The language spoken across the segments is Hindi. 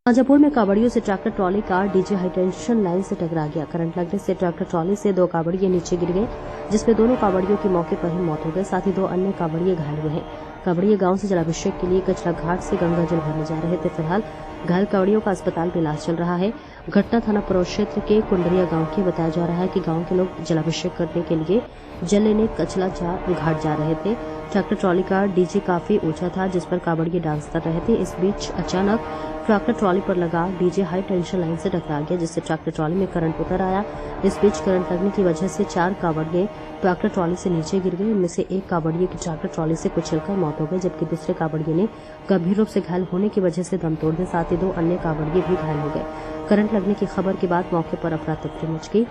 शाजापुर में कावड़ियों से tractor trolley car DJ high tension line से टकरा गया। करंट लगने से ट्रैक्टर ट्रॉली से 2 कावड़िए नीचे गिर गए, जिसमें दोनों कावड़ियों की मौके पर ही मौत हो गई। साथ ही 2 अन्य कावड़िए घायल हुए हैं। कावड़िए गांव से जलाभिषेक के लिए कचरा घाट से गंगा जल भरने जा रहे थे। फिलहाल घायल कावड़ियों का अस्पताल में इलाज चल रहा है। घटना थाना पड़ोस क्षेत्र के कुंडरिया गांव की बताया जा रहा है कि गांव के लोग जलाभिषेक करने के लिए जल लेने कचला घाट जा रहे थे। ट्रैक्टर ट्रॉली का डीजे काफी ऊंचा था, जिस पर कावड़िए डांस कर रहे थे। इस बीच अचानक ट्रैक्टर ट्रॉली पर लगा डीजे हाई टेंशन लाइन से टकरा गया, जिससे ट्रैक्टर ट्रॉली में करंट उतर आया। इस बीच करंट लगने की वजह से 4 कावड़िए ट्रैक्टर ट्रॉली से नीचे गिर गए। इनमें से एक कावड़िए की ट्रैक्टर ट्रॉली से कुचलकर मौत हो गई, जबकि दूसरे कावड़िए ने गंभीर रूप से घायल होने की वजह से दम तोड़ दिया। साथ ही 2 अन्य कावड़िए भी घायल हो गए। करंट लगने की खबर के बाद मौके पर अफरा तफरी मच गई।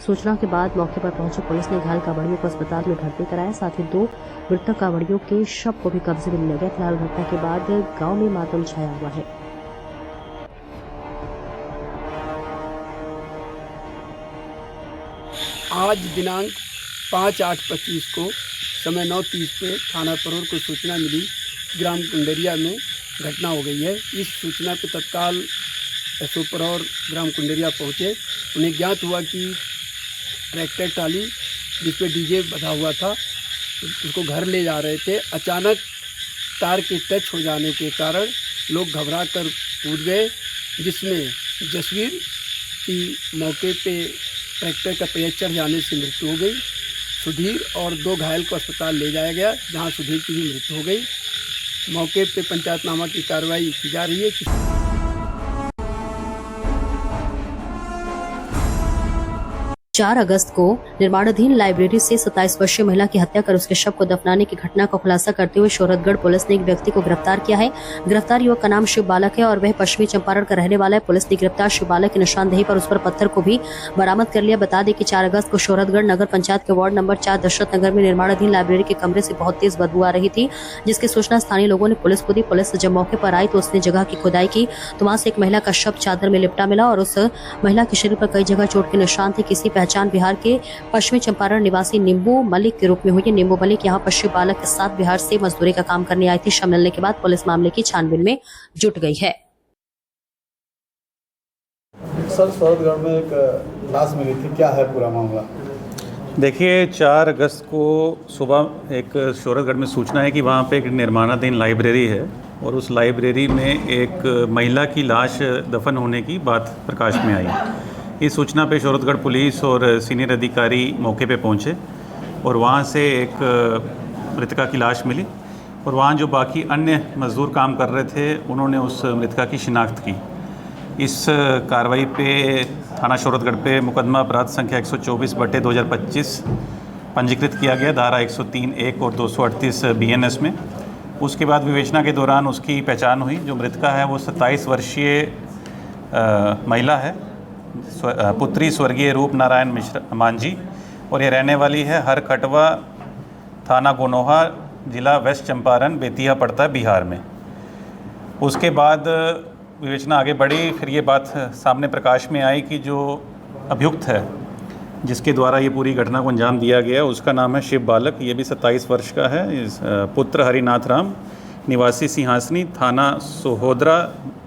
सूचना के बाद मौके पर पहुंची पुलिस ने घायल कावड़ियों को अस्पताल में भर्ती कराया। साथ ही 2 मृतक कावड़ियों के शव को भी कब्जे में लिया गया। फिलहाल घटना के बाद गांव में मातम छाया हुआ है। आज दिनांक 5/8/25 को समय 9:30 पे थाना परोर को सूचना मिली, ग्राम कुंडरिया में घटना हो गई है। इस सूचना पे तत्काल एसओ परोर ग्राम कुंडरिया पहुंचे। उन्हें ज्ञात हुआ कि ट्रैक्टर ट्राली जिस पे डीजे बंधा हुआ था उसको घर ले जा रहे थे। अचानक तार के टच हो जाने के कारण लोग घबरा कर कूद गए, जिसमें जसवीर की मौके पे ट्रैक्टर का पहिया चढ़ जाने से मृत्यु हो गई। सुधीर और 2 घायल को अस्पताल ले जाया गया, जहां सुधीर की भी मृत्यु हो गई। मौके पे पंचायतनामा की कार्रवाई की जा रही है। 4 अगस्त को निर्माणाधीन लाइब्रेरी से 27 वर्षीय महिला की हत्या कर उसके शव को दफनाने की घटना का खुलासा करते हुए शोहरतगढ़ पुलिस ने एक व्यक्ति को गिरफ्तार किया है। गिरफ्तार युवक का नाम शिव बालक है और वह पश्चिमी चंपारण का रहने वाला है। पुलिस ने गिरफ्तार शिव बालक की निशानदेही पर उस पर पत्थर को भी बरामद कर लिया। बता दें कि 4 अगस्त को शोहरतगढ़ नगर पंचायत के वार्ड नंबर 4 दशरथ नगर में निर्माणाधीन लाइब्रेरी के कमरे से बहुत तेज बदबू आ रही थी, जिसकी सूचना स्थानीय लोगों ने पुलिस को दी। पुलिस जब मौके पर आई तो उसने जगह की खुदाई की तो वहां से एक महिला का शव चादर में लिपटा मिला और उस महिला के शरीर पर कई जगह चोट के निशान थे। किसी पहचान बिहार के पश्चिमी चंपारण निवासी निम्बू मलिक के रूप में हुई। निम्बू मलिक यहाँ पश्चिम बालक के साथ बिहार से मजदूरी का काम करने आई थी। शव मिलने के बाद पुलिस मामले की छानबीन में जुट गई है। सर, शोहरतगढ़ में एक लाश मिली थी, क्या है पूरा मामला? देखिए, 4 अगस्त को सुबह एक शोहरतगढ़ में सूचना है कि वहाँ पे एक निर्माणाधीन लाइब्रेरी है और उस लाइब्रेरी में एक महिला की लाश दफन होने की बात प्रकाश में आई। इस सूचना पे शोहरतगढ़ पुलिस और सीनियर अधिकारी मौके पे पहुँचे और वहाँ से एक मृतका की लाश मिली और वहाँ जो बाकी अन्य मजदूर काम कर रहे थे उन्होंने उस मृतका की शिनाख्त की। इस कार्रवाई पे थाना शोहरतगढ़ पे मुकदमा अपराध संख्या 124/2025 पंजीकृत किया गया, धारा 103(1) और 238 BNS में। उसके बाद विवेचना के दौरान उसकी पहचान हुई। जो मृतका है वो 27 वर्षीय महिला है, पुत्री स्वर्गीय रूप नारायण मिश्रा मांझी, और ये रहने वाली है हर कटवा, थाना गोनोहा, जिला वेस्ट चंपारण, बेतिया पड़ता है बिहार में। उसके बाद विवेचना आगे बढ़ी, फिर ये बात सामने प्रकाश में आई कि जो अभियुक्त है जिसके द्वारा ये पूरी घटना को अंजाम दिया गया उसका नाम है शिव बालक। ये भी 27 वर्ष का है। पुत्र हरिनाथ राम, निवासी सिंहासनी, थाना सोहोदरा,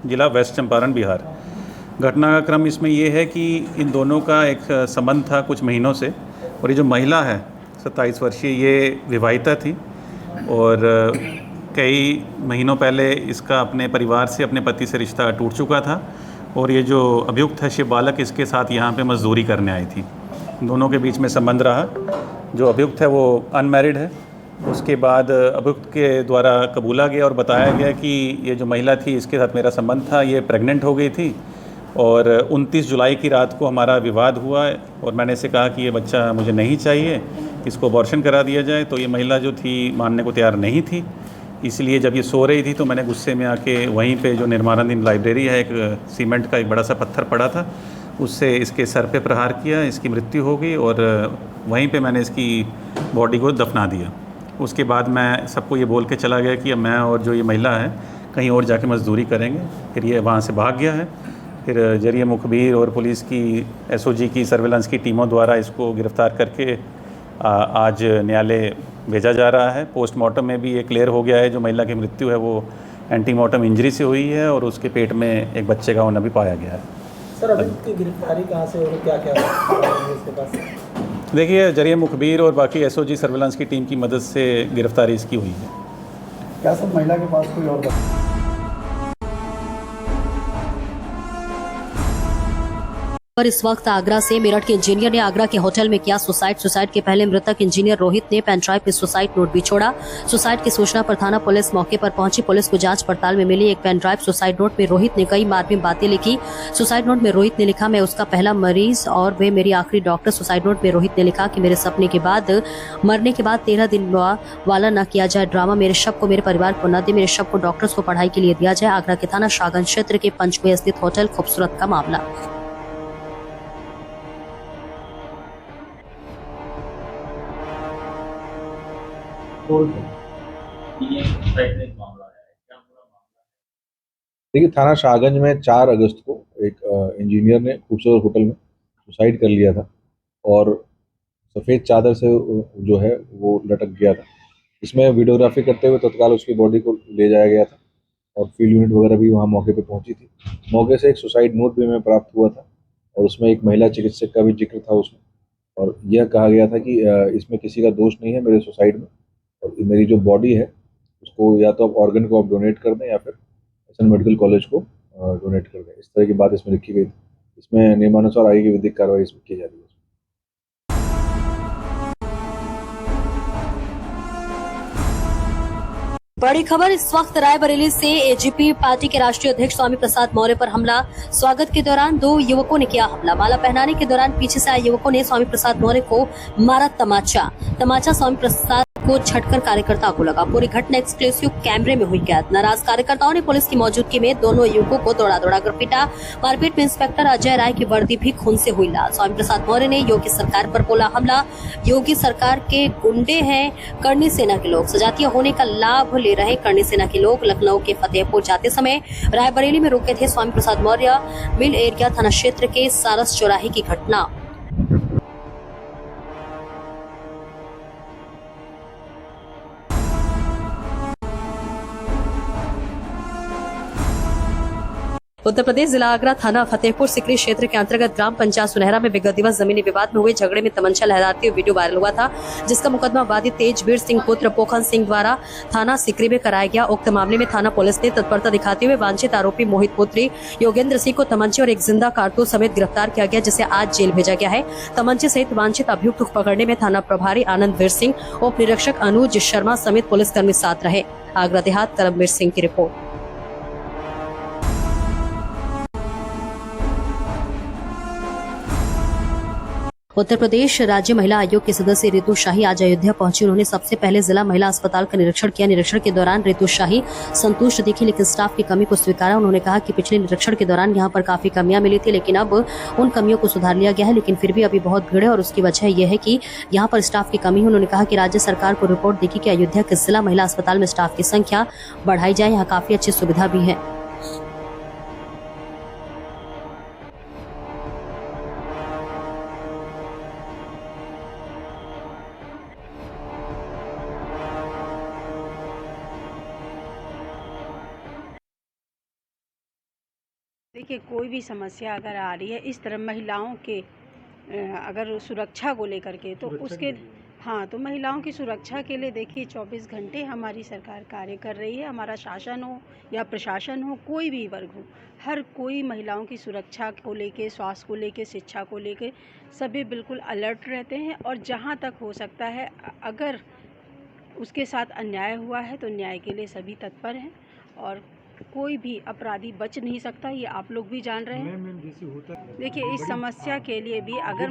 जिला वेस्ट चंपारण, बिहार। घटना का क्रम इसमें ये है कि इन दोनों का एक संबंध था कुछ महीनों से, और ये जो महिला है 27 वर्षीय, ये विवाहिता थी और कई महीनों पहले इसका अपने परिवार से, अपने पति से रिश्ता टूट चुका था और ये जो अभियुक्त है शिव बालक, इसके साथ यहाँ पे मजदूरी करने आई थी। दोनों के बीच में संबंध रहा। जो अभियुक्त है वो अनमैरिड है। उसके बाद अभियुक्त के द्वारा कबूला गया और बताया गया कि ये जो महिला थी इसके साथ मेरा संबंध था, ये प्रेग्नेंट हो गई थी और 29 जुलाई की रात को हमारा विवाद हुआ और मैंने इसे कहा कि ये बच्चा मुझे नहीं चाहिए, इसको अबॉर्शन करा दिया जाए। तो ये महिला जो थी मानने को तैयार नहीं थी। इसलिए जब ये सो रही थी तो मैंने गुस्से में आके वहीं पे जो निर्माणाधीन लाइब्रेरी है, एक सीमेंट का एक बड़ा सा पत्थर पड़ा था, उससे इसके सर पे प्रहार किया। इसकी मृत्यु हो गई और वहीं पे मैंने इसकी बॉडी को दफना दिया। उसके बाद मैं सबको ये बोल के चला गया कि अब मैं और जो ये महिला है कहीं और जाके मजदूरी करेंगे। फिर ये वहाँ से भाग गया है। फिर जरिए मुखबिर और पुलिस की एसओजी की सर्विलांस की टीमों द्वारा इसको गिरफ़्तार करके आज न्यायालय भेजा जा रहा है। पोस्टमार्टम में भी ये क्लियर हो गया है जो महिला की मृत्यु है वो एंटीमॉर्टम इंजरी से हुई है और उसके पेट में एक बच्चे का होना भी पाया गया है। सर अभी की गिरफ्तारी कहाँ से और क्या क्या है इसके पास? देखिए, जरिए मुखबिर और बाकी एसओजी सर्विलांस की टीम की मदद से गिरफ्तारी इसकी हुई है। क्या सब महिला के पास कोई और पर इस वक्त आगरा से मेरठ के इंजीनियर ने आगरा के होटल में किया सुसाइड के पहले मृतक इंजीनियर रोहित ने पेन ड्राइव में सुसाइड नोट भी छोड़ा। सुसाइड की सूचना पर थाना पुलिस मौके पर पहुंची। पुलिस को जांच पड़ताल में मिली एक पेन ड्राइव सुसाइड नोट में रोहित ने कई मार्मिक बातें लिखी। सुसाइड नोट में रोहित ने लिखा, मैं उसका पहला मरीज और वे मेरी आखिरी डॉक्टर। सुसाइड नोट में रोहित ने लिखा कि मेरे सपने के बाद मरने के बाद 13 दिन वाला न किया जाए ड्रामा, मेरे शव को मेरे परिवार को न दे, मेरे शव को डॉक्टर्स को पढ़ाई के लिए दिया जाए। आगरा के थाना शाहगंज क्षेत्र के पंचकुए स्थित होटल खूबसूरत का मामला। देखिए, थाना शाहगंज में 4 अगस्त को एक इंजीनियर ने खूबसूरत होटल में सुसाइड कर लिया था और सफ़ेद चादर से जो है वो लटक गया था। इसमें वीडियोग्राफी करते हुए तत्काल उसकी बॉडी को ले जाया गया था और फील्ड यूनिट वगैरह भी वहाँ मौके पे पहुंची थी। मौके से एक सुसाइड नोट भी हमें प्राप्त हुआ था और उसमें एक महिला चिकित्सक का भी जिक्र था उसमें, और यह कहा गया था कि इसमें किसी का दोष नहीं है मेरे सुसाइड में, और मेरी जो बॉडी है उसको या तो आप ऑर्गन को आप डोनेट कर दें या फिर एसएन मेडिकल कॉलेज को डोनेट कर दें। इस तरह की बात इसमें लिखी गई थी। इसमें नियमानुसार आगे की विधिक कार्रवाई इसमें की जा रही है। बड़ी खबर इस वक्त रायबरेली से। एजीपी पार्टी के राष्ट्रीय अध्यक्ष स्वामी प्रसाद मौर्य पर हमला। स्वागत के दौरान 2 युवकों ने किया हमला। माला पहनाने के दौरान पीछे से आए युवकों ने स्वामी प्रसाद मौर्य को मारा तमाचा स्वामी प्रसाद को झटकर कार्यकर्ता को लगा। पूरी घटना एक्सक्लूसिव कैमरे में हुई कैद। नाराज कार्यकर्ताओं ने पुलिस की मौजूदगी में दोनों युवकों को दौड़ा कर पीटा। मारपीट में इंस्पेक्टर अजय राय की वर्दी भी खून से हुई लाल। स्वामी प्रसाद मौर्य ने योगी सरकार पर बोला हमला, योगी सरकार के गुंडे हैं करणी सेना के लोग, सजातीय होने का लाभ ले रहे करणी सेना के लोग। लखनऊ के फतेहपुर जाते समय रायबरेली में रुके थे स्वामी प्रसाद मौर्य। मिल एरिया थाना क्षेत्र के सारस चौराहे की घटना। उत्तर प्रदेश जिला आगरा थाना फतेहपुर सिकरी क्षेत्र के अंतर्गत ग्राम पंचायत सुनहरा में विगत दिवस जमीनी विवाद में हुए झगड़े में तमंचा लहराते हुए वीडियो वायरल हुआ था, जिसका मुकदमा वादी तेजवीर सिंह पुत्र पोखन सिंह द्वारा थाना सिकरी में कराया गया। उक्त मामले में थाना पुलिस ने तत्परता दिखाते हुए वांछित आरोपी मोहित पुत्री योगेंद्र सिंह को तमंचे और एक जिंदा कारतूस समेत गिरफ्तार किया गया, जिसे आज जेल भेजा गया है। तमंचे सहित वांछित अभियुक्त को पकड़ने में थाना प्रभारी आनंद वीर सिंह, उप निरीक्षक अनुज शर्मा समेत पुलिसकर्मी साथ रहे। आगरा देहात करमवीर सिंह की रिपोर्ट। उत्तर प्रदेश राज्य महिला आयोग के सदस्य रितु शाही आज अयोध्या पहुंची। उन्होंने सबसे पहले जिला महिला अस्पताल का निरीक्षण किया। निरीक्षण के दौरान रितु शाही संतुष्ट दिखी, लेकिन स्टाफ की कमी को स्वीकारा। उन्होंने कहा कि पिछले निरीक्षण के दौरान यहां पर काफी कमियां मिली थी, लेकिन अब उन कमियों को सुधार लिया गया है, लेकिन फिर भी अभी बहुत भीड़ है और उसकी वजह यह है कि यहाँ पर स्टाफ की कमी है। उन्होंने कहा कि राज्य सरकार को रिपोर्ट देखी कि अयोध्या के जिला महिला अस्पताल में स्टाफ की संख्या बढ़ाई जाए, यहाँ काफी अच्छी सुविधा भी है। देखिए, कोई भी समस्या अगर आ रही है इस तरह महिलाओं के अगर सुरक्षा को लेकर के तो उसके तो महिलाओं की सुरक्षा के लिए देखिए 24 घंटे हमारी सरकार कार्य कर रही है। हमारा शासन हो या प्रशासन हो, कोई भी वर्ग हो, हर कोई महिलाओं की सुरक्षा को लेके, स्वास्थ्य को लेके, शिक्षा को लेके सभी बिल्कुल अलर्ट रहते हैं। और जहाँ तक हो सकता है अगर उसके साथ अन्याय हुआ है तो न्याय के लिए सभी तत्पर हैं और कोई भी अपराधी बच नहीं सकता, ये आप लोग भी जान रहे हैं। देखिए, इस समस्या के लिए भी अगर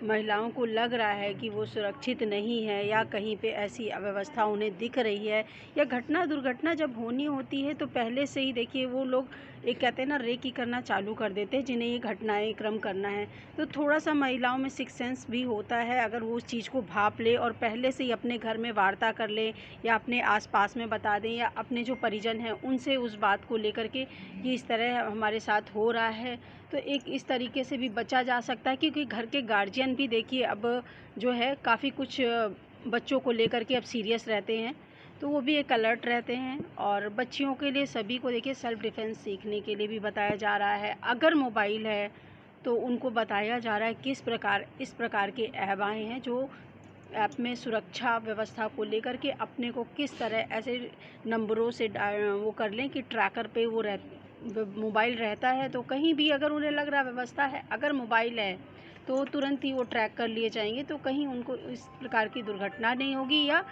महिलाओं को लग रहा है कि वो सुरक्षित नहीं है या कहीं पे ऐसी अव्यवस्था उन्हें दिख रही है या दुर्घटना जब होनी होती है तो पहले से ही देखिए वो लोग एक कहते हैं ना रेकी करना चालू कर देते हैं जिन्हें ये घटनाएं क्रम करना है। तो थोड़ा सा महिलाओं में सिक्स सेंस भी होता है, अगर वो उस चीज़ को भाप ले और पहले से ही अपने घर में वार्ता कर ले या अपने आसपास में बता दें या अपने जो परिजन हैं उनसे उस बात को लेकर के कि इस तरह हमारे साथ हो रहा है, तो एक इस तरीके से भी बचा जा सकता है। क्योंकि घर के गार्जियन भी देखिए अब जो है काफ़ी कुछ बच्चों को लेकर के अब सीरियस रहते हैं। तो वो भी एक अलर्ट रहते हैं। और बच्चियों के लिए सभी को देखिए सेल्फ़ डिफेंस सीखने के लिए भी बताया जा रहा है। अगर मोबाइल है तो उनको बताया जा रहा है इस प्रकार के ऐप आए हैं जो ऐप में सुरक्षा व्यवस्था को लेकर के अपने को किस तरह ऐसे नंबरों से वो कर लें कि ट्रैकर पे वो मोबाइल रहता है, तो कहीं भी अगर उन्हें लग रहा व्यवस्था है, अगर मोबाइल है तो तुरंत ही वो ट्रैक कर लिए जाएंगे, तो कहीं उनको इस प्रकार की दुर्घटना नहीं होगी। या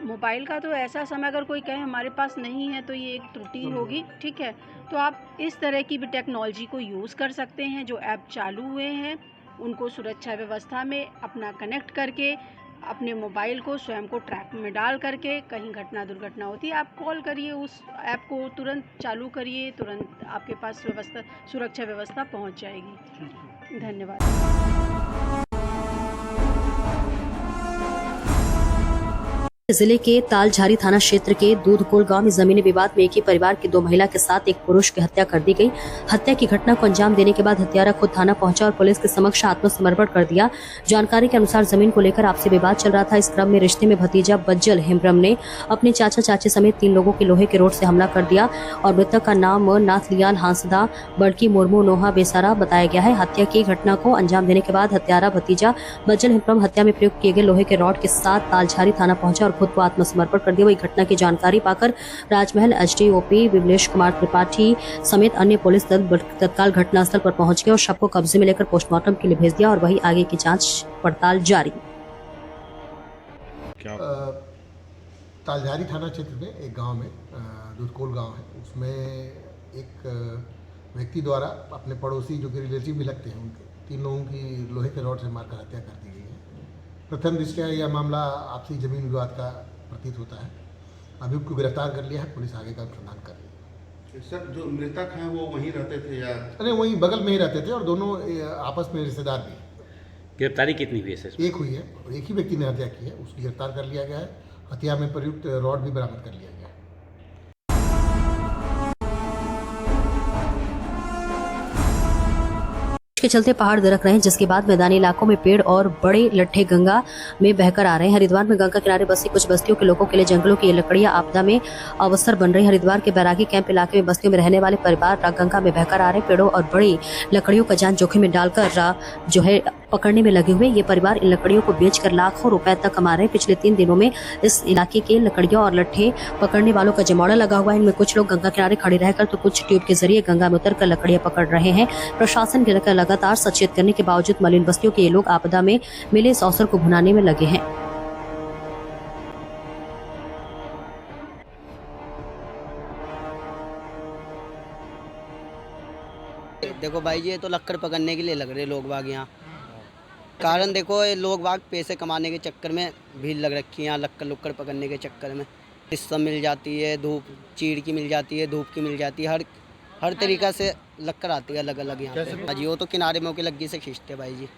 मोबाइल का तो ऐसा समय अगर कोई कहे हमारे पास नहीं है तो ये एक त्रुटि होगी, ठीक है। तो आप इस तरह की भी टेक्नोलॉजी को यूज़ कर सकते हैं। जो ऐप चालू हुए हैं उनको सुरक्षा व्यवस्था में अपना कनेक्ट करके अपने मोबाइल को स्वयं को ट्रैक में डाल करके, कहीं घटना दुर्घटना होती है आप कॉल करिए, उस ऐप को तुरंत चालू करिए, तुरंत आपके पास सुरक्षा व्यवस्था पहुंच जाएगी। धन्यवाद। जिले के तालझारी थाना क्षेत्र के दूधकोल गांव में जमीनी विवाद में एक ही परिवार की 2 महिला के साथ एक पुरुष की हत्या कर दी गई। हत्या की घटना को अंजाम देने के बाद हत्यारा खुद थाना पहुंचा और पुलिस के समक्ष आत्मसमर्पण कर दिया। जानकारी के अनुसार जमीन को लेकर आपसी विवाद चल रहा था। इस क्रम में रिश्ते में भतीजा बज्जल हेम्ब्रम ने अपने चाचा चाची समेत 3 लोगों के लोहे के रोड से हमला कर दिया और मृतक का नाम नाथलियान हांसदा बड़की मुर्मू नोहा बेसारा बताया गया है। हत्या की घटना को अंजाम देने के बाद हत्यारा भतीजा बज्जल हेम्ब्रम हत्या में प्रयुक्त किए गए लोहे के रॉड के साथ तालझारी थाना पहुंचा और खुद को आत्मसमर्पण कर दिया। वही घटना की जानकारी पाकर राजमहल एसडीओपी विमलेश कुमार त्रिपाठी समेत अन्य पुलिस दल तत्काल घटनास्थल पर पहुंच गए और शव को कब्जे में लेकर पोस्टमार्टम के लिए भेज दिया और वही आगे की जांच पड़ताल जारी। तालझारी थाना क्षेत्र में एक गांव में दूधकोल गांव है, उसमें एक व्यक्ति द्वारा अपने पड़ोसी जो कि रिलेटिव भी लगते हैं उनके 3 लोगों की लोहे के रॉड से मारकर हत्या कर दी गई है। प्रथम दृष्टया यह मामला आपसी जमीन विवाद का प्रतीत होता है। अभियुक्त को गिरफ्तार कर लिया है, पुलिस आगे का अनुसंधान कर रही है। सर, जो मृतक हैं वो वहीं रहते थे या? अरे वहीं बगल में ही रहते थे और दोनों आपस में रिश्तेदार भी। गिरफ्तारी कितनी हुई है? एक हुई है और एक ही व्यक्ति ने हत्या की है, उसकी गिरफ्तार कर लिया गया है। हत्या में प्रयुक्त रॉड भी बरामद कर लिया गया है। के चलते पहाड़ दरक रहे हैं, जिसके बाद मैदानी इलाकों में पेड़ और बड़े लट्ठे गंगा में बहकर आ रहे हैं। हरिद्वार में गंगा किनारे बसी कुछ बस्तियों के लोगों के लिए जंगलों की लकड़ियां आपदा में अवसर बन रही है। हरिद्वार के बैरागी कैंप इलाके में बस्तियों में रहने वाले परिवार गंगा में बहकर आ रहे हैं। पेड़ों और बड़ी लकड़ियों का जान जोखिम में डालकर जो है पकड़ने में लगे हुए ये परिवार इन लकड़ियों को बेचकर लाखों रुपए तक कमा रहे हैं। पिछले 3 दिनों में इस इलाके के लकड़ियों और लट्ठे पकड़ने वालों का जमावड़ा लगा हुआ है। इनमें कुछ लोग गंगा किनारे खड़े रहकर तो कुछ ट्यूब के जरिए गंगा में उतरकर लकड़ियां पकड़ रहे हैं। प्रशासन के लगातार सचेत करने के बावजूद मलिन बस्तियों के ये लोग आपदा में मिले इस अवसर को भुनाने में लगे हैं। देखो भाई, ये तो लक्कड़ पकड़ने के लिए लग रहे लोग बाग यहाँ। कारण देखो, ये लोग बाग पैसे कमाने के चक्कर में भीड़ लग रखी है यहाँ, लक्कड़ पकड़ने के चक्कर में। इससे मिल जाती है, धूप चीड़ की मिल जाती है, धूप की मिल जाती है, हर तरीका से लक्कड़ आती है अलग अलग यहाँ पे। जी वो तो किनारे में होकर लग्गी से खींचते भाई जी।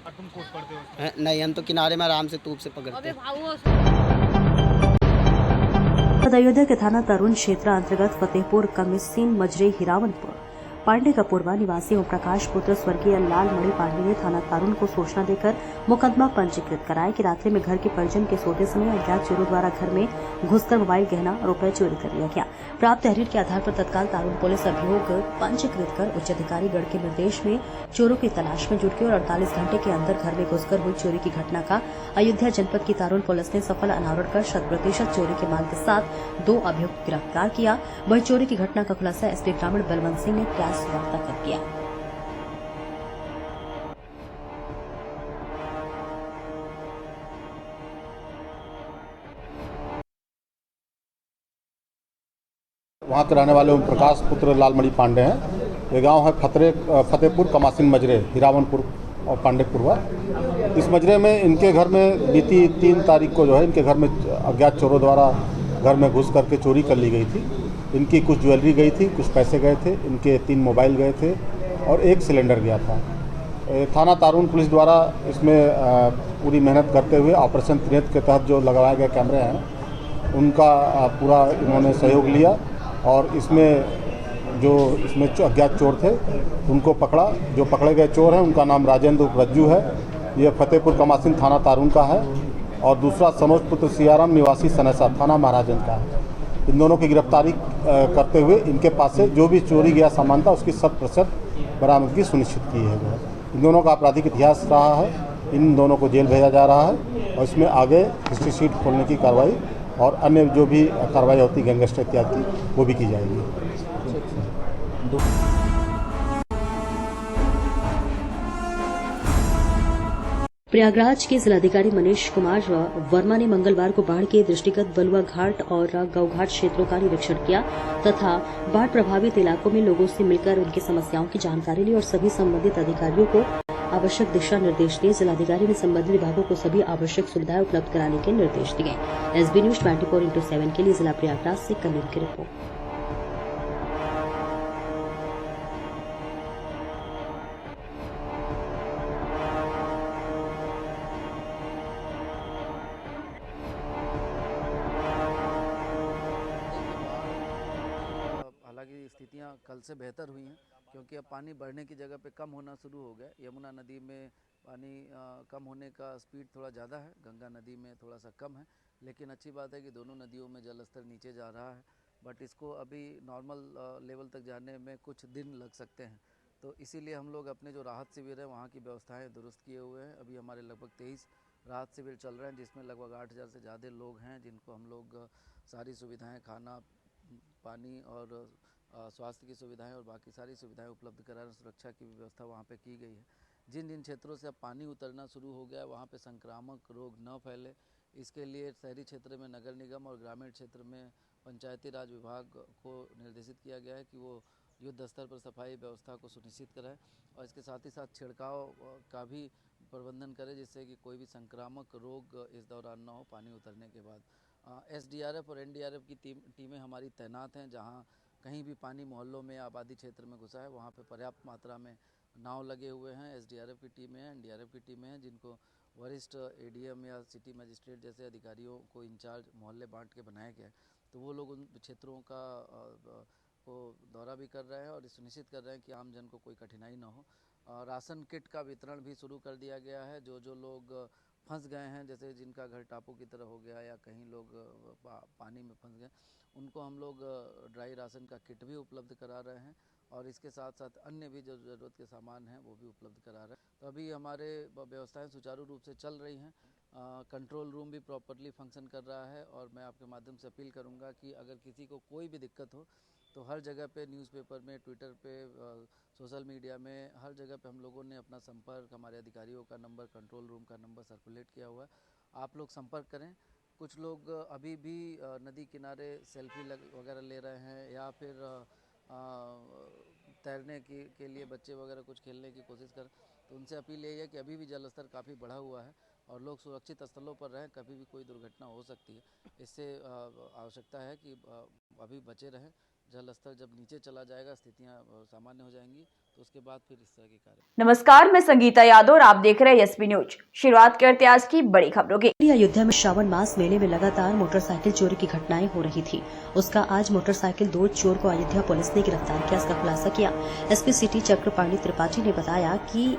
तुम कूद पड़ते हो? नहीं, हम तो किनारे में आराम से तूब से पकड़ते हैं। अयोध्या के थाना तरुण क्षेत्र अंतर्गत फतेहपुर कमिसीन मजरे हिरावनपुर पांडे का पूर्वा निवासी ओम प्रकाश पुत्र स्वर्गीय लालमणि पांडे ने थाना तारुण को सूचना देकर मुकदमा पंजीकृत कराया कि रात्रि में घर के परिजन के सोते समय अज्ञात चोरों द्वारा घर में घुसकर मोबाइल, गहना, रुपए चोरी कर लिया गया। प्राप्त तहरीर के आधार पर तत्काल तारुण पुलिस अभियोग पंजीकृत कर उच्च अधिकारी गढ़ के निर्देश में चोरों की तलाश में जुट गई और 48 घंटे के अंदर घर में घुसकर हुई चोरी की घटना का अयोध्या जनपद की तारुण पुलिस ने सफल अनावरण कर 100% चोरी के माल के साथ 2 अभियुक्त गिरफ्तार किया। वही चोरी की घटना का खुलासा एसपी ग्रामीण बलवंत सिंह ने प्रेस वार्ता कर किया। वहाँ के रहने वाले ओम प्रकाश पुत्र लालमणि पांडे हैं। ये गांव है फतेहपुर कमासिन मजरे हिरावनपुर और पांडेपुरवा। इस मजरे में इनके घर में बीती 3 तारीख को जो है इनके घर में अज्ञात चोरों द्वारा घर में घुस करके चोरी कर ली गई थी। इनकी कुछ ज्वेलरी गई थी, कुछ पैसे गए थे, इनके 3 मोबाइल गए थे और 1 सिलेंडर गया था। थाना तारुण पुलिस द्वारा इसमें पूरी मेहनत करते हुए ऑपरेशन त्रिनेत्र के तहत जो लगाए गए कैमरे हैं उनका पूरा इन्होंने सहयोग लिया और इसमें अज्ञात चोर थे उनको पकड़ा। जो पकड़े गए चोर हैं उनका नाम राजेंद्र रज्जू है। ये फतेहपुर कमासिन थाना तारुण का है और दूसरा सनोज पुत्र सियाराम निवासी सनैसा थाना महाराजगंज का है। इन दोनों की गिरफ्तारी करते हुए इनके पास से जो भी चोरी गया सामान था उसकी 100% बरामदगी सुनिश्चित की है। इन दोनों का आपराधिक इतिहास रहा है, इन दोनों को जेल भेजा जा रहा है और इसमें आगे हिस्ट्री शीट खोलने की कार्रवाई और अन्य जो भी कार्रवाई होती है गैंगस्टर इत्यादि की वो भी की जाएगी। प्रयागराज के जिलाधिकारी मनीष कुमार वर्मा ने मंगलवार को बाढ़ के दृष्टिगत बलुआ घाट और गौघाट क्षेत्रों का निरीक्षण किया तथा बाढ़ प्रभावित इलाकों में लोगों से मिलकर उनकी समस्याओं की जानकारी ली और सभी संबंधित अधिकारियों को आवश्यक दिशा निर्देश दिए। जिलाधिकारी ने संबंधित विभागों को सभी आवश्यक सुविधाएं उपलब्ध कराने के निर्देश दिए। एसबी न्यूज 24/7 के लिए जिला प्रयागराज से कलीम की रिपोर्ट। हालांकि स्थितियां कल से बेहतर हुई हैं क्योंकि अब पानी बढ़ने की जगह पे कम होना शुरू हो गया। यमुना नदी में पानी कम होने का स्पीड थोड़ा ज़्यादा है, गंगा नदी में थोड़ा सा कम है, लेकिन अच्छी बात है कि दोनों नदियों में जल स्तर नीचे जा रहा है। बट इसको अभी नॉर्मल लेवल तक जाने में कुछ दिन लग सकते हैं, तो इसीलिए हम लोग अपने जो राहत शिविर है वहाँ की व्यवस्थाएँ दुरुस्त किए हुए हैं। अभी हमारे लगभग 23 राहत शिविर चल रहे हैं जिसमें लगभग 8000 से ज़्यादा लोग हैं जिनको हम लोग सारी सुविधाएँ, खाना पानी और स्वास्थ्य की सुविधाएं और बाकी सारी सुविधाएं उपलब्ध करा रहे हैं। सुरक्षा की व्यवस्था वहाँ पे की गई है। जिन जिन क्षेत्रों से अब पानी उतरना शुरू हो गया है वहाँ पे संक्रामक रोग न फैले, इसके लिए शहरी क्षेत्र में नगर निगम और ग्रामीण क्षेत्र में पंचायती राज विभाग को निर्देशित किया गया है कि वो युद्ध स्तर पर सफाई व्यवस्था को सुनिश्चित कराएं और इसके साथ ही साथ छिड़काव का भी प्रबंधन करें जिससे कि कोई भी संक्रामक रोग इस दौरान न हो पानी उतरने के बाद। SDRF और NDRF की टीमें हमारी तैनात हैं। जहां कहीं भी पानी मोहल्लों में आबादी क्षेत्र में घुसा है वहां पे पर्याप्त मात्रा में नाव लगे हुए हैं। SDRF की टीमें हैं, NDRF की टीमें हैं जिनको वरिष्ठ ADM या सिटी मजिस्ट्रेट जैसे अधिकारियों को इंचार्ज मोहल्ले बांट के बनाया गया है, तो वो लोग उन क्षेत्रों का को दौरा भी कर रहे हैं और सुनिश्चित कर रहे हैं कि आम जन को कोई कठिनाई न हो। राशन किट का वितरण भी शुरू कर दिया गया है। जो लोग फंस गए हैं, जैसे जिनका घर टापू की तरह हो गया या कहीं लोग पानी में फंस गए, उनको हम लोग ड्राई राशन का किट भी उपलब्ध करा रहे हैं और इसके साथ साथ अन्य भी जो ज़रूरत के सामान हैं वो भी उपलब्ध करा रहे हैं। तो अभी हमारे व्यवस्थाएं सुचारू रूप से चल रही हैं। कंट्रोल रूम भी प्रॉपरली फंक्शन कर रहा है और मैं आपके माध्यम से अपील करूंगा कि अगर किसी को कोई भी दिक्कत हो तो हर जगह पे, न्यूज़पेपर में, ट्विटर पे, सोशल मीडिया में, हर जगह पे हम लोगों ने अपना संपर्क, हमारे अधिकारियों का नंबर, कंट्रोल रूम का नंबर सर्कुलेट किया हुआ है। आप लोग संपर्क करें। कुछ लोग अभी भी नदी किनारे सेल्फी वगैरह ले रहे हैं या फिर तैरने के लिए बच्चे वगैरह कुछ खेलने की कोशिश कर, तो उनसे अपील यही है कि अभी भी जल स्तर काफ़ी बढ़ा हुआ है और लोग सुरक्षित स्थलों पर रहें, कभी भी कोई दुर्घटना हो सकती है। इससे आवश्यकता है कि अभी बचे रहें। जल स्तर जब नीचे चला जाएगा, स्थितियां सामान्य हो जाएंगी, तो उसके बाद फिर इस तरह के कार्य। नमस्कार, मैं संगीता यादव और आप देख रहे हैं एसबी न्यूज। शुरुआत करते हैं आज की बड़ी खबरों की। अयोध्या में श्रावण मास मेले में लगातार मोटरसाइकिल चोरी की घटनाएं हो रही थी। उसका आज मोटरसाइकिल दौड़ चोर को अयोध्या पुलिस ने गिरफ्तार किया। इसका खुलासा किया SP सिटी चक्रपाणी त्रिपाठी ने बताया कि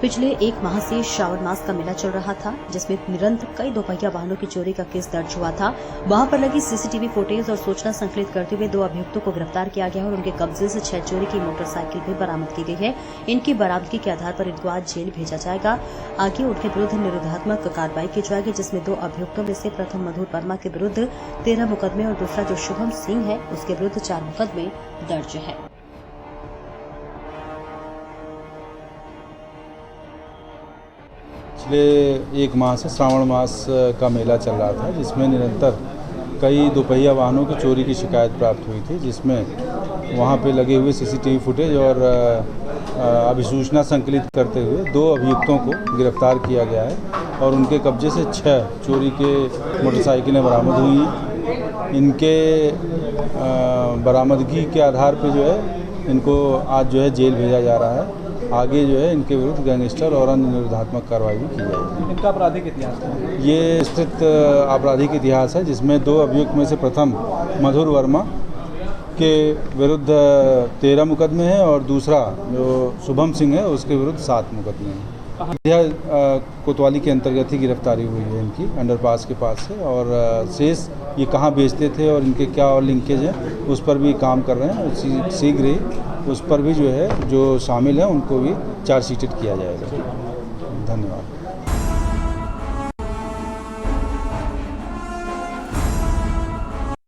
पिछले 1 माह से श्रावण मास का मेला चल रहा था जिसमें निरंतर कई दोपहिया वाहनों की चोरी का केस दर्ज हुआ था। वहां पर लगी CCTV फुटेज और सूचना संकलित करते हुए 2 अभियुक्तों को गिरफ्तार किया गया और उनके कब्जे से 6 चोरी की मोटरसाइकिल भी बरामद की गई है। इनकी बरामदगी के आधार पर इनको आज जेल भेजा जाएगा। आगे उनके विरुद्ध निरोधात्मक कार्रवाई की जाएगी जिसमें 2 अभियुक्तों में से प्रथम मधुर वर्मा के विरुद्ध 13 मुकदमे और दूसरा जो शुभम सिंह है उसके विरुद्ध 4 मुकदमे दर्ज है। पिछले 1 माह से श्रावण मास का मेला चल रहा था जिसमें निरंतर कई दोपहिया वाहनों की चोरी की शिकायत प्राप्त हुई थी, जिसमें वहां पे लगे हुए CCTV फुटेज और अभिसूचना संकलित करते हुए 2 अभियुक्तों को गिरफ्तार किया गया है और उनके कब्जे से 6 चोरी के मोटरसाइकिलें बरामद हुई हैं। इनके बरामदगी के आधार पर जो है इनको आज जो है जेल भेजा जा रहा है। आगे जो है इनके विरुद्ध गैंगस्टर और अन्य निरोधात्मक कार्रवाई भी की जाएगी। इनका आपराधिक इतिहास है? ये विस्तृत आपराधिक इतिहास है जिसमें 2 अभियुक्त में से प्रथम मधुर वर्मा के विरुद्ध 13 मुकदमे हैं और दूसरा जो शुभम सिंह है उसके विरुद्ध 7 मुकदमे हैं। कोतवाली के अंतर्गत ही गिरफ्तारी हुई है इनकी, अंडरपास के पास से। और शेष ये कहाँ बेचते थे और इनके क्या और लिंकेज हैं उस पर भी काम कर रहे हैं। शीघ्र ही उस पर भी जो है जो शामिल हैं उनको भी चार्जशीटेड किया जाएगा। धन्यवाद।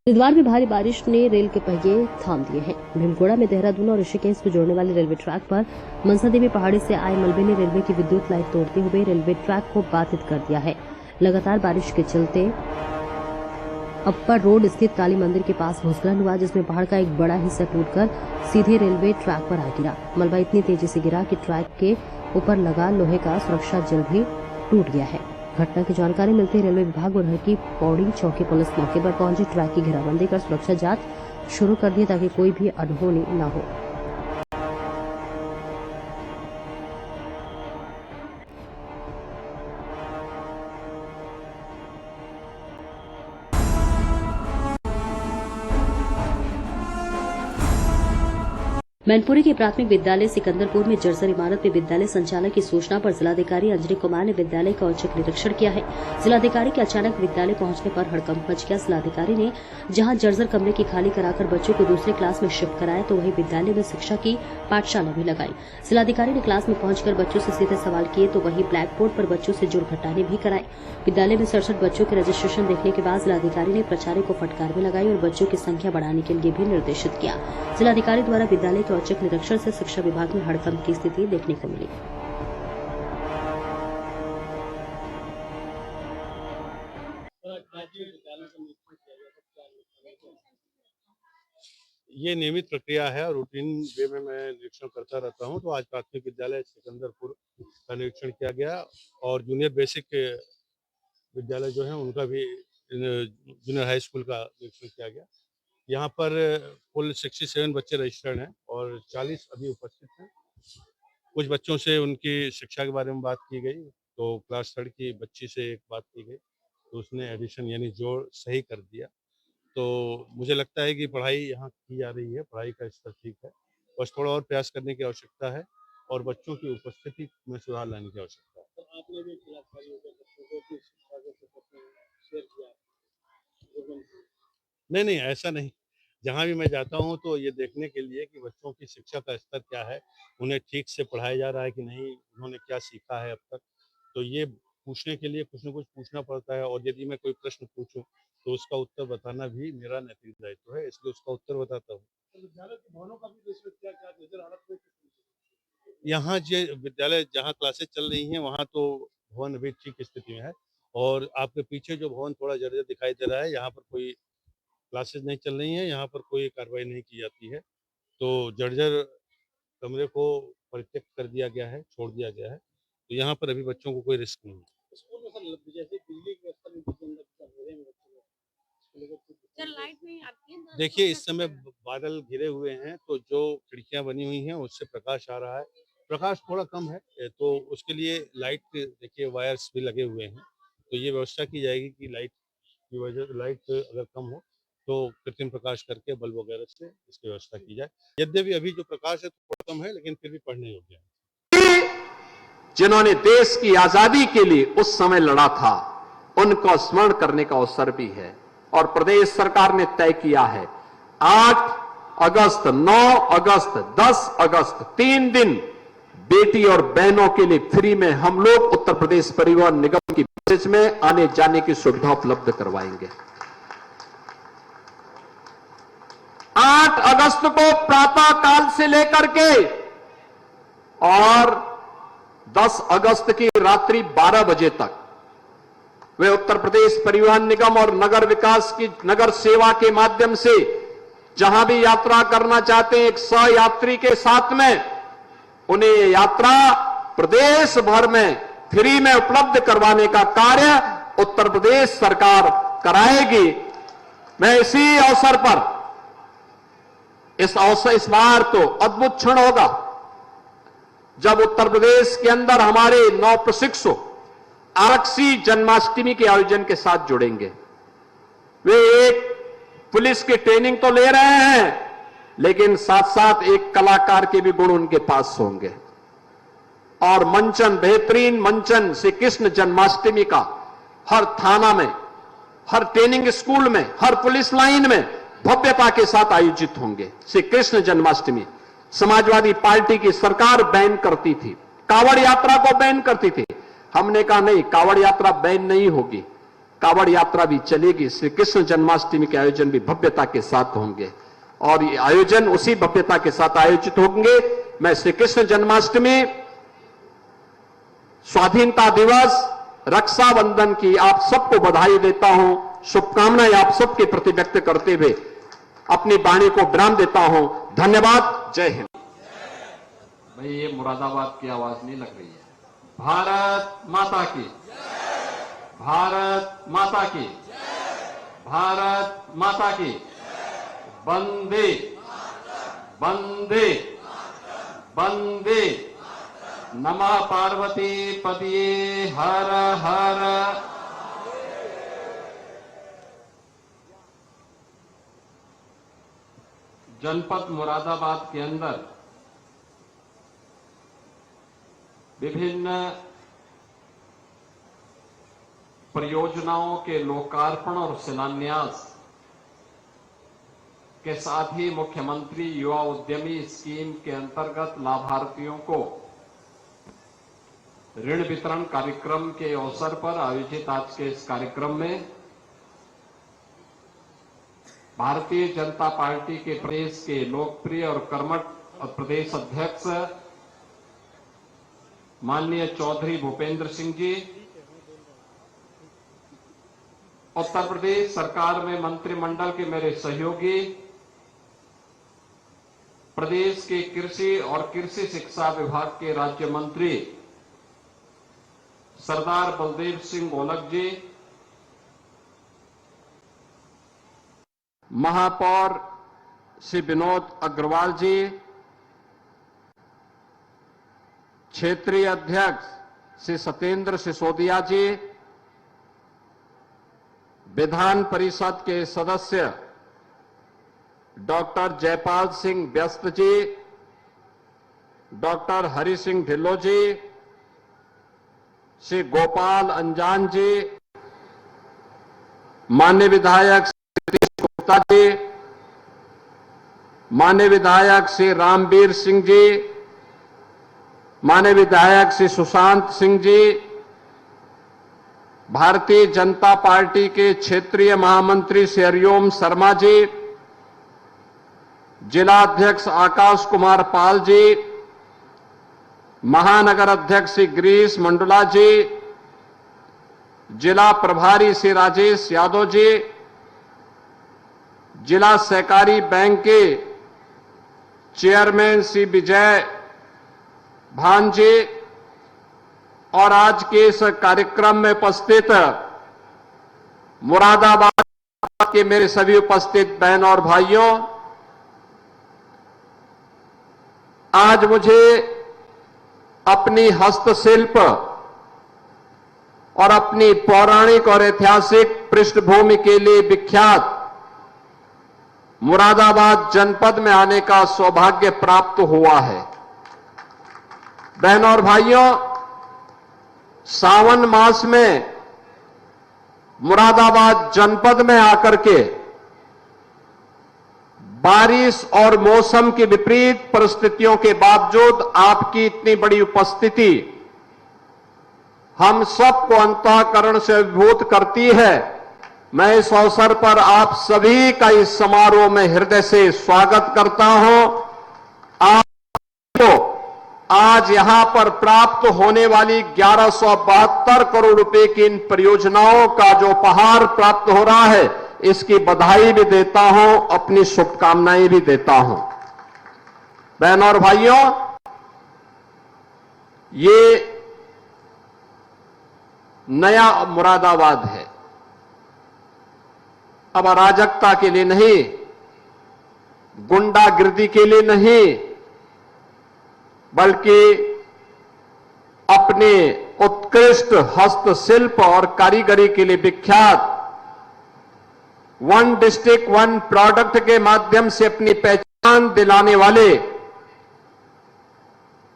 हरिद्वार में भारी बारिश ने रेल के पहिए थाम दिए हैं। भीमगोड़ा में देहरादून और ऋषिकेश को जोड़ने वाले रेलवे ट्रैक पर मनसा देवी पहाड़ी से आए मलबे ने रेलवे की विद्युत लाइन तोड़ते हुए रेलवे ट्रैक को बाधित कर दिया है। लगातार बारिश के चलते अप्पर रोड स्थित काली मंदिर के पास भूस्खलन हुआ, जिसमें पहाड़ का एक बड़ा हिस्सा टूटकर सीधे रेलवे ट्रैक पर आ गिरा। मलबा इतनी तेजी से गिरा कि ट्रैक के ऊपर लगा लोहे का सुरक्षा जल भी टूट गया है। घटना की जानकारी मिलते ही रेलवे विभाग और हर की पौड़ी चौकी पुलिस मौके पर पहुंची ट्रैक की घेराबंदी कर सुरक्षा जांच शुरू कर दी ताकि कोई भी अनहोनी न हो। मैनपुरी के प्राथमिक विद्यालय सिकंदरपुर में जर्जर इमारत में विद्यालय संचालक की सूचना पर जिलाधिकारी अंजनी कुमार ने विद्यालय का औचक निरीक्षण किया है। जिलाधिकारी के अचानक विद्यालय पहुंचने पर हड़कंप मच गया। जिलाधिकारी ने जहां जर्जर कमरे की खाली कराकर बच्चों को दूसरे क्लास में शिफ्ट कराया तो वहीं विद्यालय में शिक्षा की पाठशाला भी लगाई। जिलाधिकारी ने क्लास में पहुंचकर बच्चों से सीधे सवाल किए तो वहीं ब्लैक बोर्ड पर बच्चों से जुड़ घटाने भी कराई। विद्यालय में 67 बच्चों के रजिस्ट्रेशन देखने के बाद जिलाधिकारी ने प्राचार्य को फटकार भी लगाई और बच्चों की संख्या बढ़ाने के लिए भी निर्देशित किया। जिलाधिकारी द्वारा विद्यालय के औचक निरीक्षण से शिक्षा विभाग में हड़कंप की स्थिति देखने को मिली। ये नियमित प्रक्रिया है और रूटीन वे में मैं निरीक्षण करता रहता हूं। तो आज प्राथमिक विद्यालय सिकंदरपुर का निरीक्षण किया गया और जूनियर बेसिक विद्यालय जो है उनका भी, जूनियर हाई स्कूल का निरीक्षण किया गया। यहाँ पर कुल 67 बच्चे रजिस्टर्ड हैं और 40 अभी उपस्थित हैं। कुछ बच्चों से उनकी शिक्षा के बारे में बात की गई तो क्लास 3 की बच्ची से एक बात की गई तो उसने एडिशन यानी जोड़ सही कर दिया। तो मुझे लगता है कि पढ़ाई यहाँ की जा रही है, पढ़ाई का स्तर ठीक है, बस थोड़ा और प्रयास करने की आवश्यकता है और बच्चों की उपस्थिति में सुधार लाने की आवश्यकता है। तो आपने भी नहीं, ऐसा नहीं। जहाँ भी मैं जाता हूँ तो ये देखने के लिए कि बच्चों की शिक्षा का स्तर क्या है, उन्हें ठीक से पढ़ाया जा रहा है कि नहीं, उन्होंने क्या सीखा है अब तक, तो ये पूछने के लिए कुछ न कुछ पूछना पड़ता है। और यदि मैं कोई प्रश्न पूछूं तो उसका उत्तर बताना भी मेरा नैतिक दायित्व है, इसलिए उसका उत्तर बताता हूँ। यहाँ जो विद्यालय जहाँ क्लासेस चल रही हैं वहाँ तो भवन अभी ठीक स्थिति में है और आपके पीछे जो भवन थोड़ा जर्जर दिखाई दे रहा है, यहाँ पर कोई क्लासेस नहीं चल रही हैं, यहाँ पर कोई कार्रवाई नहीं की जाती है। तो जर्जर कमरे को परित्यक्त कर दिया गया है, छोड़ दिया गया है, तो यहाँ पर अभी बच्चों को कोई रिस्क नहीं है। देखिए इस समय बादल घिरे हुए हैं तो जो खिड़कियां बनी हुई हैं उससे प्रकाश आ रहा है। प्रकाश थोड़ा कम है तो उसके लिए लाइट, देखिए वायर्स भी लगे हुए हैं, तो ये व्यवस्था की जाएगी कि लाइट अगर कम हो तो कृत्रिम प्रकाश करके बल्ब वगैरह से इसकी व्यवस्था की जाए। यद्यपि अभी जो प्रकाश है थोड़ा कम है लेकिन फिर भी पढ़ने योग्य है। जिन्होंने देश की आजादी के लिए उस समय लड़ा था उनको स्मरण करने का अवसर भी है और प्रदेश सरकार ने तय किया है 8 अगस्त, 9 अगस्त, 10 अगस्त 3 दिन बेटी और बहनों के लिए फ्री में हम लोग उत्तर प्रदेश परिवहन निगम की बसेज में आने जाने की सुविधा उपलब्ध करवाएंगे। 8 अगस्त को प्रातः काल से लेकर के और 10 अगस्त की रात्रि 12 बजे तक वे उत्तर प्रदेश परिवहन निगम और नगर विकास की नगर सेवा के माध्यम से जहां भी यात्रा करना चाहते हैं एक सहयात्री के साथ में उन्हें यात्रा प्रदेश भर में फ्री में उपलब्ध करवाने का कार्य उत्तर प्रदेश सरकार कराएगी। मैं इसी अवसर पर इस बार तो अद्भुत क्षण होगा जब उत्तर प्रदेश के अंदर हमारे 9 प्रशिक्षु आरक्षी जन्माष्टमी के आयोजन के साथ जुड़ेंगे। वे एक पुलिस की ट्रेनिंग तो ले रहे हैं लेकिन साथ साथ एक कलाकार के भी गुण उनके पास होंगे और मंचन, बेहतरीन मंचन श्री कृष्ण जन्माष्टमी का हर थाना में, हर ट्रेनिंग स्कूल में, हर पुलिस लाइन में भव्यता के साथ आयोजित होंगे। श्री कृष्ण जन्माष्टमी समाजवादी पार्टी की सरकार बैन करती थी, कावड़ यात्रा को बैन करती थी। हमने कहा नहीं, कावड़ यात्रा बैन नहीं होगी, कावड़ यात्रा भी चलेगी। श्री कृष्ण जन्माष्टमी के आयोजन भी भव्यता के साथ होंगे और ये आयोजन उसी भव्यता के साथ आयोजित होंगे। मैं श्री कृष्ण जन्माष्टमी, स्वाधीनता दिवस, रक्षाबंधन की आप सबको बधाई देता हूं, शुभकामनाएं आप सबके प्रति व्यक्त करते हुए अपनी वाणी को विराम देता हूं। धन्यवाद। जय हिंद। भाई ये मुरादाबाद की आवाज नहीं लग रही है। भारत माता की, भारत माता की, भारत माता की। वंदे वंदे वंदे। नमः पार्वती पतिये हर हर। जनपद मुरादाबाद के अंदर विभिन्न परियोजनाओं के लोकार्पण और शिलान्यास के साथ ही मुख्यमंत्री युवा उद्यमी स्कीम के अंतर्गत लाभार्थियों को ऋण वितरण कार्यक्रम के अवसर पर आयोजित आज के इस कार्यक्रम में भारतीय जनता पार्टी के प्रदेश के लोकप्रिय और कर्मठ प्रदेश अध्यक्ष माननीय चौधरी भूपेंद्र सिंह जी, उत्तर प्रदेश सरकार में मंत्रिमंडल के मेरे सहयोगी, प्रदेश के कृषि और कृषि शिक्षा विभाग के राज्य मंत्री सरदार बलदेव सिंह गोलक जी, महापौर श्री विनोद अग्रवाल जी, क्षेत्रीय अध्यक्ष श्री सत्येंद्र सिसोदिया जी, विधान परिषद के सदस्य डॉक्टर जयपाल सिंह व्यस्त जी, डॉक्टर हरि सिंह ढिल्लो जी, श्री गोपाल अंजान जी, माननीय विधायक श्री गुप्ता जी, माननीय विधायक श्री रामवीर सिंह जी, माननीय विधायक श्री सुशांत सिंह जी, भारतीय जनता पार्टी के क्षेत्रीय महामंत्री श्री हरिओम शर्मा जी, जिला अध्यक्ष आकाश कुमार पाल जी, महानगर अध्यक्ष श्री गिरीश मंडुला जी, जिला प्रभारी श्री राजेश यादव जी, जिला सहकारी बैंक के चेयरमैन श्री विजय भान जी और आज के इस कार्यक्रम में उपस्थित मुरादाबाद के मेरे सभी उपस्थित बहन और भाइयों, आज मुझे अपनी हस्तशिल्प और अपनी पौराणिक और ऐतिहासिक पृष्ठभूमि के लिए विख्यात मुरादाबाद जनपद में आने का सौभाग्य प्राप्त हुआ है। बहनों और भाइयों, सावन मास में मुरादाबाद जनपद में आकर के बारिश और मौसम की विपरीत परिस्थितियों के बावजूद आपकी इतनी बड़ी उपस्थिति हम सबको अंतःकरण से अभिभूत करती है। मैं इस अवसर पर आप सभी का इस समारोह में हृदय से स्वागत करता हूं। आपको आज यहां पर प्राप्त होने वाली 1172 करोड़ रुपए की इन परियोजनाओं का जो उपहार प्राप्त हो रहा है, इसकी बधाई भी देता हूं, अपनी शुभकामनाएं भी देता हूं। बहनों और भाइयों, ये नया मुरादाबाद है। अब अराजकता के लिए नहीं, गुंडागिर्दी के लिए नहीं, बल्कि अपने उत्कृष्ट हस्तशिल्प और कारीगरी के लिए विख्यात वन डिस्ट्रिक्ट वन प्रोडक्ट के माध्यम से अपनी पहचान दिलाने वाले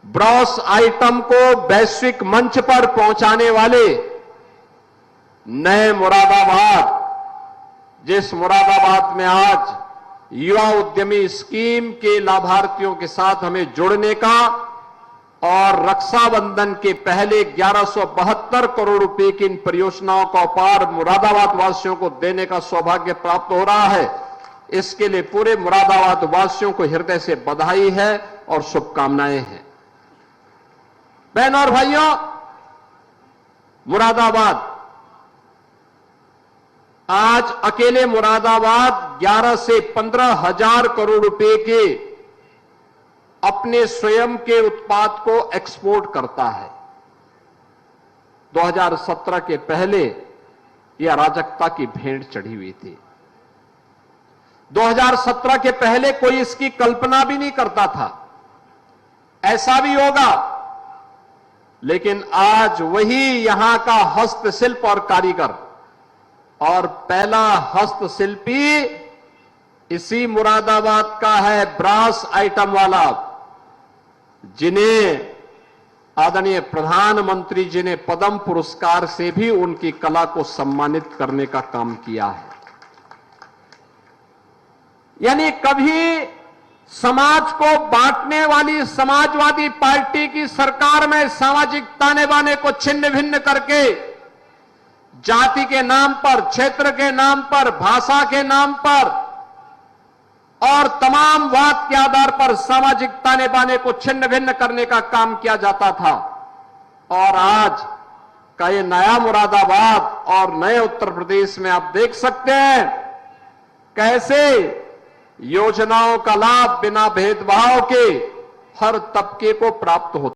ब्रॉस आइटम को वैश्विक मंच पर पहुंचाने वाले नए मुरादाबाद, जिस मुरादाबाद में आज युवा उद्यमी स्कीम के लाभार्थियों के साथ हमें जुड़ने का और रक्षाबंधन के पहले 1172 करोड़ रुपए की इन परियोजनाओं का उपहार मुरादाबाद वासियों को देने का सौभाग्य प्राप्त हो रहा है, इसके लिए पूरे मुरादाबाद वासियों को हृदय से बधाई है और शुभकामनाएं हैं। बहनों और भाइयों, मुरादाबाद आज अकेले मुरादाबाद 11 से 15 हजार करोड़ रुपए के अपने स्वयं के उत्पाद को एक्सपोर्ट करता है। 2017 के पहले यह अराजकता की भेंट चढ़ी हुई थी। 2017 के पहले कोई इसकी कल्पना भी नहीं करता था ऐसा भी होगा, लेकिन आज वही यहां का हस्तशिल्प और कारीगर और पहला हस्तशिल्पी इसी मुरादाबाद का है, ब्रास आइटम वाला, जिन्हें आदरणीय प्रधानमंत्री जी ने पद्म पुरस्कार से भी उनकी कला को सम्मानित करने का काम किया है। यानी कभी समाज को बांटने वाली समाजवादी पार्टी की सरकार में सामाजिक ताने बाने को छिन्न भिन्न करके जाति के नाम पर, क्षेत्र के नाम पर, भाषा के नाम पर और तमाम वाद के आधार पर सामाजिक ताने बाने को छिन्न भिन्न करने का काम किया जाता था। और आज का ये नया मुरादाबाद और नए उत्तर प्रदेश में आप देख सकते हैं कैसे योजनाओं का लाभ बिना भेदभाव के हर तबके को प्राप्त होता है।